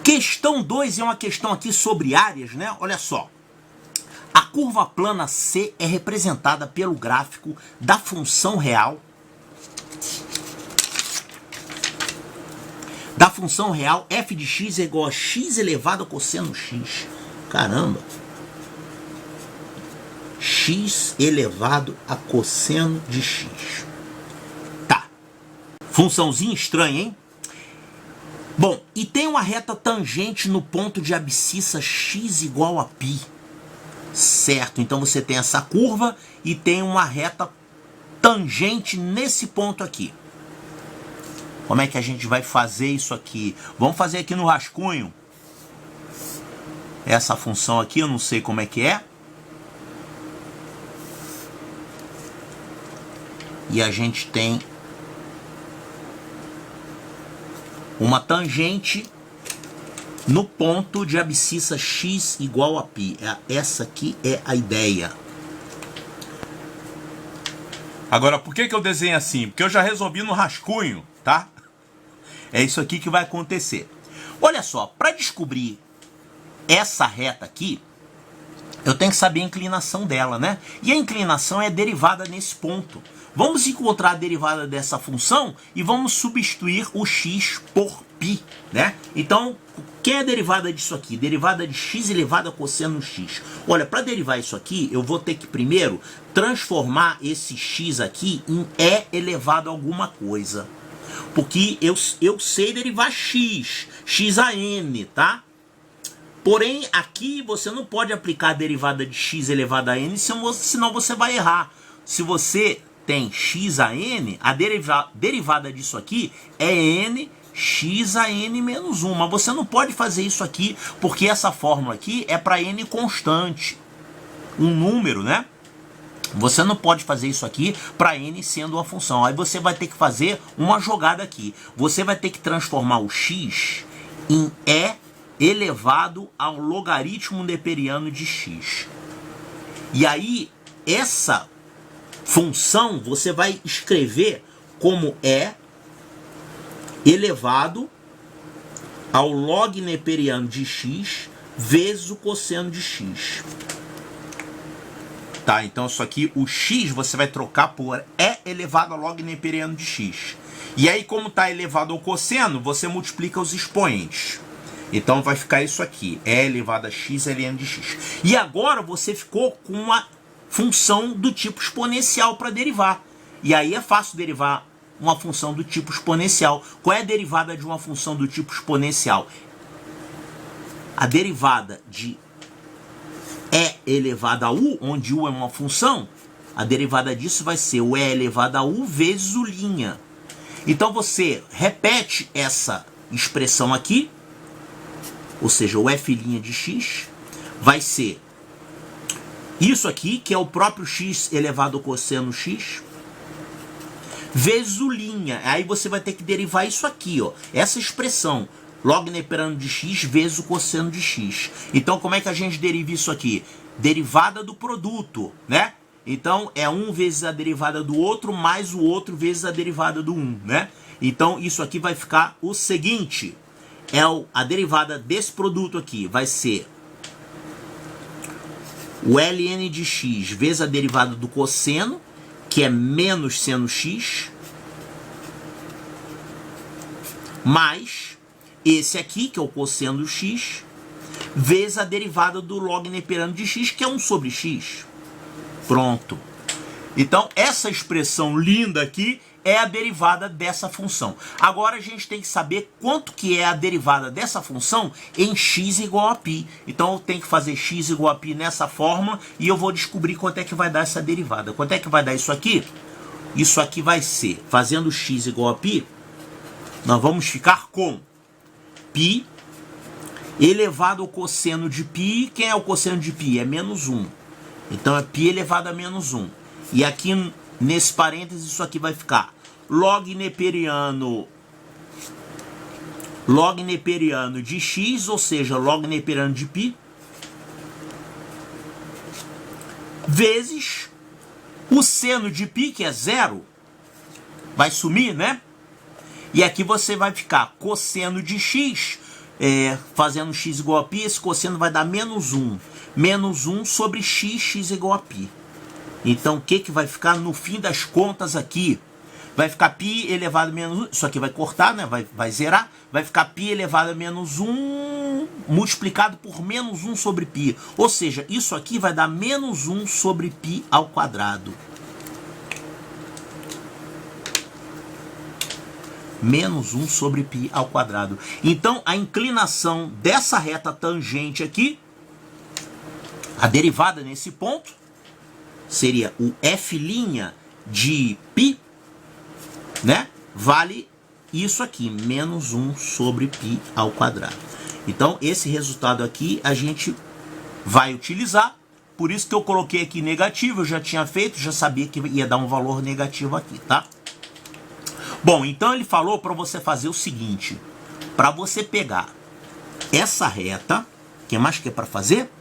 Questão 2 é uma questão aqui sobre áreas, né? Olha só. A curva plana C é representada pelo gráfico da função real. Da função real f de x é igual a x elevado a cosseno x. Caramba. X elevado a cosseno de x. Tá. Funçãozinha estranha, hein? Bom, e tem uma reta tangente no ponto de abscissa x igual a π. Certo, então você tem essa curva e tem uma reta tangente nesse ponto aqui. Como é que a gente vai fazer isso aqui? Vamos fazer aqui no rascunho. Essa função aqui, eu não sei como é que é. E a gente tem uma tangente no ponto de abscissa x igual a π. Essa aqui é a ideia. Agora, por que eu desenho assim? Porque eu já resolvi no rascunho, tá? É isso aqui que vai acontecer. Olha só, para descobrir essa reta aqui, eu tenho que saber a inclinação dela, né? E a inclinação é derivada nesse ponto. Vamos encontrar a derivada dessa função e vamos substituir o x por π, né? Então, quem é a derivada disso aqui? Derivada de x elevado a cosseno x. Olha, para derivar isso aqui, eu vou ter que primeiro transformar esse x aqui em e elevado a alguma coisa. Porque eu sei derivar x a n, tá? Porém, aqui você não pode aplicar a derivada de x elevado a n, senão você vai errar. Se você tem x a n, a derivada disso aqui é n x a n menos 1. Mas você não pode fazer isso aqui, porque essa fórmula aqui é para n constante. Um número, né? Você não pode fazer isso aqui para n sendo uma função. Aí você vai ter que fazer uma jogada aqui. Você vai ter que transformar o x em e elevado ao logaritmo neperiano de x. E aí, essa função você vai escrever como e elevado ao log neperiano de x vezes o cosseno de x. Tá, então isso aqui, o x você vai trocar por e elevado ao log neperiano de x. E aí, como está elevado ao cosseno, você multiplica os expoentes. Então vai ficar isso aqui, e elevado a x ln de x. E agora você ficou com uma função do tipo exponencial para derivar. E aí é fácil derivar uma função do tipo exponencial. Qual é a derivada de uma função do tipo exponencial? A derivada de e elevado a u, onde u é uma função, a derivada disso vai ser o e elevado a u vezes o'. Então você repete essa expressão aqui, ou seja, o f' de x vai ser isso aqui, que é o próprio x elevado ao cosseno x, vezes o'. Aí você vai ter que derivar isso aqui, ó, essa expressão, log neperiano de x vezes o cosseno de x. Então, como é que a gente deriva isso aqui? Derivada do produto, né? Então, é um vezes a derivada do outro, mais o outro vezes a derivada do 1, né? Então, isso aqui vai ficar o seguinte. A derivada desse produto aqui vai ser o ln de x vezes a derivada do cosseno, que é menos seno x, mais esse aqui, que é o cosseno do x, vezes a derivada do log neperiano de x, que é 1 sobre x. Pronto. Então, essa expressão linda aqui é a derivada dessa função. Agora a gente tem que saber quanto que é a derivada dessa função em x igual a π. Então eu tenho que fazer x igual a π nessa forma e eu vou descobrir quanto é que vai dar essa derivada. Quanto é que vai dar isso aqui? Isso aqui vai ser, fazendo x igual a π, nós vamos ficar com π elevado ao cosseno de π. Quem é o cosseno de π? É menos 1. Então é π elevado a menos 1. E aqui nesse parênteses isso aqui vai ficar log neperiano de x, ou seja, log neperiano de π, vezes o seno de π, que é 0, vai sumir, né? E aqui você vai ficar cosseno de x fazendo x igual a π, esse cosseno vai dar menos 1. Menos 1 sobre x, x igual a π. Então, o que vai ficar no fim das contas aqui? Vai ficar π elevado a menos 1, isso aqui vai cortar, né? Vai zerar. Vai ficar π elevado a menos 1 multiplicado por menos 1 sobre π. Ou seja, isso aqui vai dar menos 1 sobre π ao quadrado. Menos 1 sobre π ao quadrado. Então, a inclinação dessa reta tangente aqui, a derivada nesse ponto, seria o f' de π, né? Vale isso aqui, menos 1 sobre π ao quadrado. Então, esse resultado aqui a gente vai utilizar. Por isso que eu coloquei aqui negativo, eu já tinha feito, já sabia que ia dar um valor negativo aqui, tá? Bom, então ele falou para você fazer o seguinte, para você pegar essa reta, o que mais que é para fazer?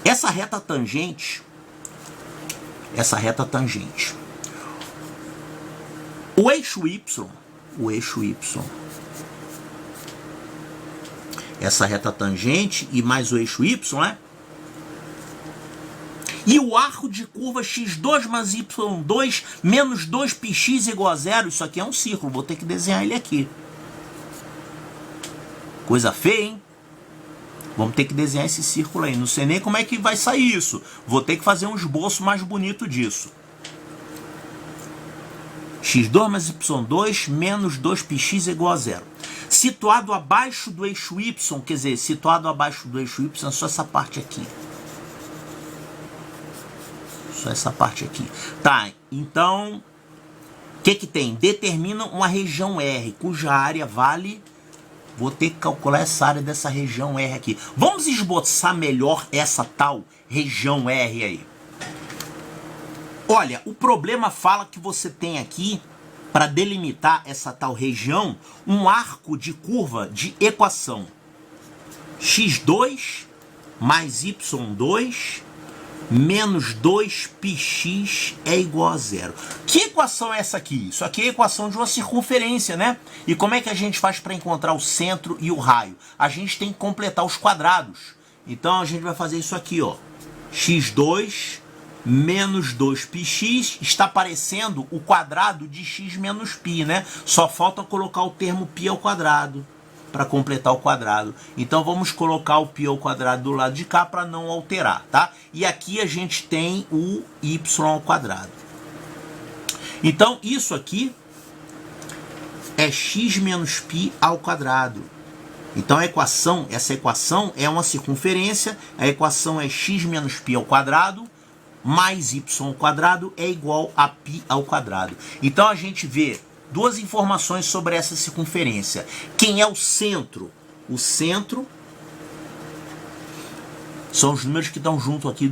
Essa reta tangente, o eixo y, essa reta tangente e mais o eixo y, né? E o arco de curva x2 mais y2 menos 2πx igual a 0. Isso aqui é um círculo, vou ter que desenhar ele aqui. Coisa feia, hein? Vamos ter que desenhar esse círculo aí. Não sei nem como é que vai sair isso. Vou ter que fazer um esboço mais bonito disso. x2 mais y2 menos 2πx igual a 0. Situado abaixo do eixo y, quer dizer, situado abaixo do eixo y é só essa parte aqui. Só essa parte aqui. Tá, então, o que que tem? Determina uma região R, cuja área vale... Vou ter que calcular essa área dessa região R aqui. Vamos esboçar melhor essa tal região R aí. Olha, o problema fala que você tem aqui, para delimitar essa tal região, um arco de curva de equação. x2 mais y2 menos 2πx é igual a 0. Que equação é essa aqui? Isso aqui é a equação de uma circunferência, né? E como é que a gente faz para encontrar o centro e o raio? A gente tem que completar os quadrados. Então a gente vai fazer isso aqui, ó. x2 menos 2πx está parecendo o quadrado de x menos π, né? Só falta colocar o termo π ao quadrado para completar o quadrado. Então vamos colocar o π ao quadrado do lado de cá para não alterar, tá? E aqui a gente tem o y ao quadrado. Então isso aqui é x menos π ao quadrado. Então essa equação é uma circunferência, a equação é x menos π ao quadrado mais y ao quadrado é igual a π ao quadrado. Então a gente vê duas informações sobre essa circunferência. Quem é o centro? O centro são os números que estão junto aqui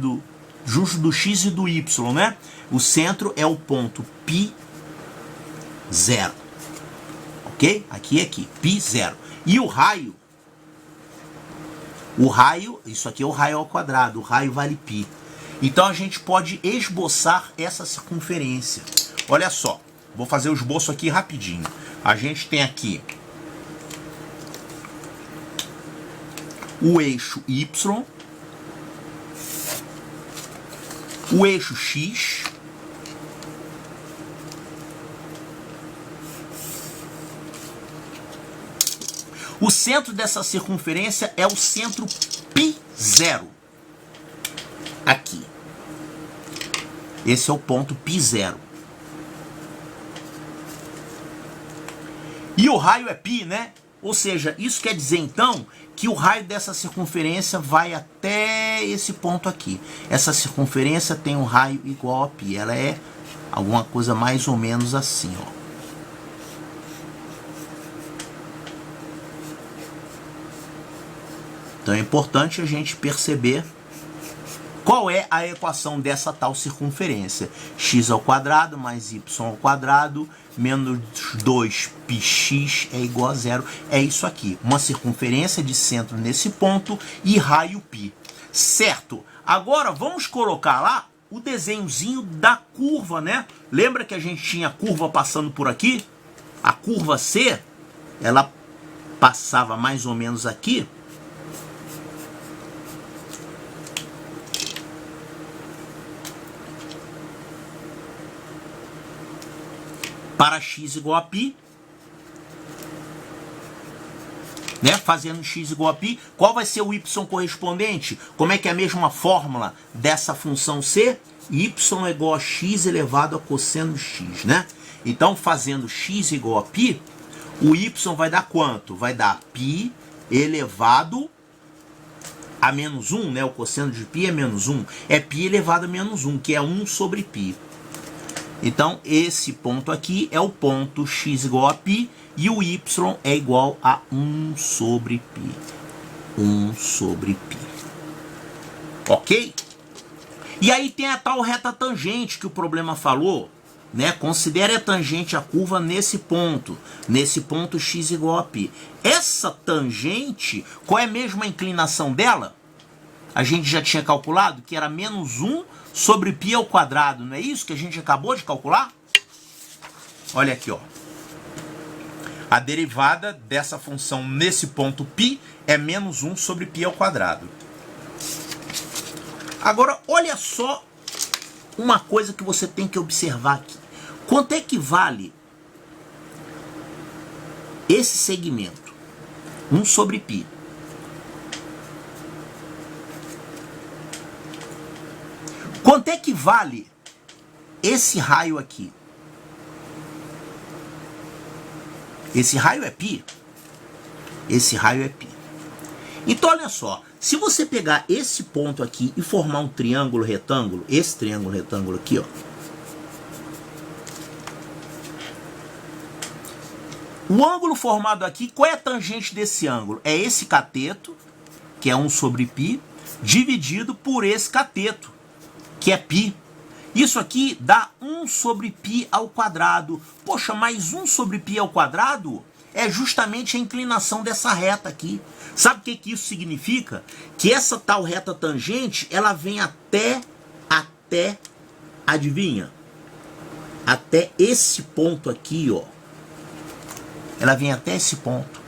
junto do x e do y, né? O centro é o ponto π0. Ok? Aqui, π0. E o raio, isso aqui é o raio ao quadrado, o raio vale π. Então a gente pode esboçar essa circunferência. Olha só. Vou fazer o esboço aqui rapidinho. A gente tem aqui o eixo Y, o eixo X, o centro dessa circunferência é o centro π0. Aqui. Esse é o ponto π0. E o raio é π, né? Ou seja, isso quer dizer então que o raio dessa circunferência vai até esse ponto aqui. Essa circunferência tem um raio igual a π. Ela é alguma coisa mais ou menos assim, ó. Então é importante a gente perceber qual é a equação dessa tal circunferência. X ao quadrado mais y ao quadrado menos 2πx é igual a 0. É isso aqui. Uma circunferência de centro nesse ponto e raio π. Certo? Agora vamos colocar lá o desenhozinho da curva, né? Lembra que a gente tinha a curva passando por aqui? A curva C, ela passava mais ou menos aqui. Para x igual a π, né? Fazendo x igual a π, qual vai ser o y correspondente? Como é que é a mesma fórmula dessa função c? Y é igual a x elevado a cosseno de x, né? Então, fazendo x igual a π, o y vai dar quanto? Vai dar π elevado a menos 1, né? O cosseno de π é menos 1. É π elevado a menos 1, que é 1 sobre π. Então, esse ponto aqui é o ponto x igual a π e o y é igual a 1 sobre π. 1 sobre π. Ok? E aí tem a tal reta tangente que o problema falou, né? Considere a tangente a curva nesse ponto x igual a π. Essa tangente, qual é mesmo a inclinação dela? A gente já tinha calculado que era menos 1 sobre π ao quadrado, não é isso que a gente acabou de calcular? Olha aqui, ó. A derivada dessa função nesse ponto π é menos 1 sobre π ao quadrado. Agora, olha só uma coisa que você tem que observar aqui. Quanto é que vale esse segmento? 1 sobre π. Quanto é que vale esse raio aqui? Esse raio é π? Esse raio é π. Então, olha só. Se você pegar esse ponto aqui e formar um triângulo retângulo, esse triângulo retângulo aqui, ó. O ângulo formado aqui, qual é a tangente desse ângulo? É esse cateto, que é 1 sobre π, dividido por esse cateto, que é π. Isso aqui dá 1 sobre π ao quadrado. Poxa, mas 1 sobre π ao quadrado é justamente a inclinação dessa reta aqui. Sabe o que isso significa? Que essa tal reta tangente, ela vem até, adivinha? Até esse ponto aqui, ó. Ela vem até esse ponto,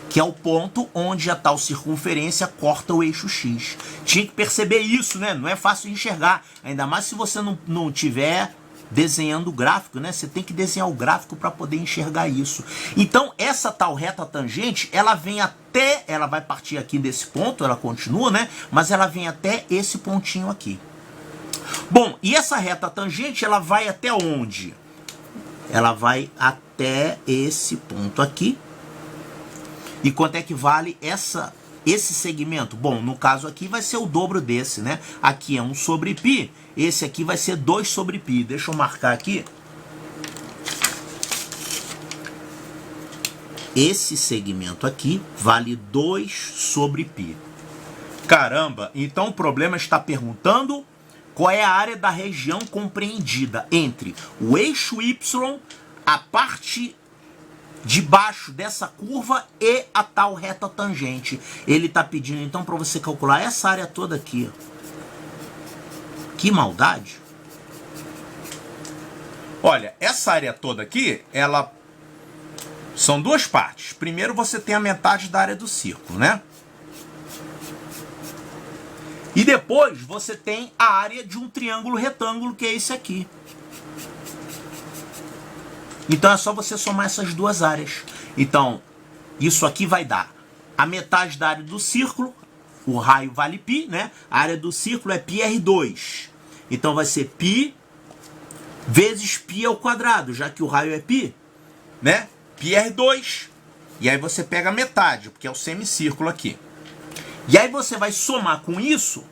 que é o ponto onde a tal circunferência corta o eixo X. Tinha que perceber isso, né? Não é fácil de enxergar. Ainda mais se você não tiver desenhando o gráfico, né? Você tem que desenhar o gráfico para poder enxergar isso. Então, essa tal reta tangente, ela vem até, ela vai partir aqui desse ponto, ela continua, né? Mas ela vem até esse pontinho aqui. Bom, e essa reta tangente, ela vai até onde? Ela vai até esse ponto aqui. E quanto é que vale esse segmento? Bom, no caso aqui vai ser o dobro desse, né? Aqui é 1 sobre π, esse aqui vai ser 2 sobre π. Deixa eu marcar aqui. Esse segmento aqui vale 2 sobre π. Caramba, então o problema está perguntando qual é a área da região compreendida entre o eixo Y, a parte de baixo dessa curva e a tal reta tangente. Ele está pedindo então para você calcular essa área toda aqui. Que maldade! Olha, essa área toda aqui, ela são duas partes. Primeiro você tem a metade da área do círculo, né? E depois você tem a área de um triângulo retângulo, que é esse aqui. Então é só você somar essas duas áreas. Então, isso aqui vai dar a metade da área do círculo, o raio vale π, né? A área do círculo é πr2. Então vai ser π vezes π ao quadrado, já que o raio é π, né? πr2. E aí você pega a metade, porque é o semicírculo aqui. E aí você vai somar com isso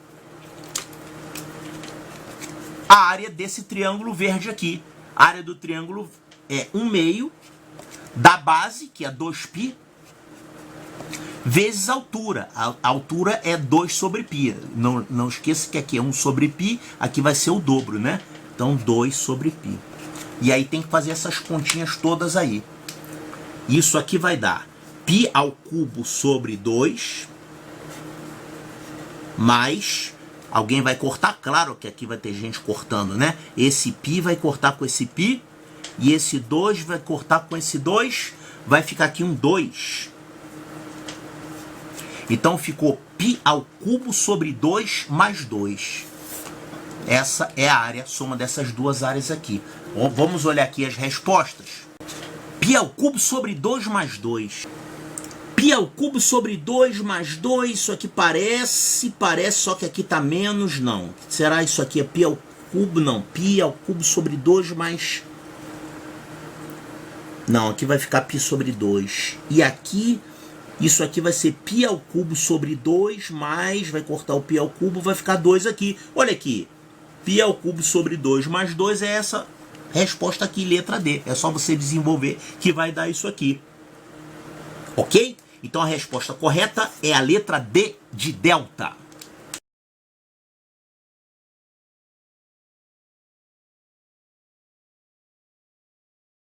a área desse triângulo verde aqui. A área do triângulo é 1/2 da base, que é 2π, vezes a altura. A altura é 2 sobre π. Não esqueça que aqui é 1 sobre π, aqui vai ser o dobro, né? Então 2 sobre π. E aí tem que fazer essas continhas todas aí. Isso aqui vai dar π ao cubo sobre 2, mais, alguém vai cortar, claro que aqui vai ter gente cortando, né? Esse π vai cortar com esse π, e esse 2 vai cortar com esse 2, vai ficar aqui um 2. Então ficou π ao cubo sobre 2 mais 2. Essa é a área, soma dessas duas áreas aqui. Vamos olhar aqui as respostas. Π ao cubo sobre 2 mais 2. Π ao cubo sobre 2 mais 2, isso aqui parece, só que aqui tá menos, não. Será isso aqui é π ao cubo? Não, π ao cubo sobre 2 mais... Não, aqui vai ficar π sobre 2. E aqui, isso aqui vai ser π ao cubo sobre 2 mais, vai cortar o π ao cubo, vai ficar 2 aqui. Olha aqui, π ao cubo sobre 2 mais 2 é essa resposta aqui, letra D. É só você desenvolver que vai dar isso aqui. Ok? Então a resposta correta é a letra D de delta.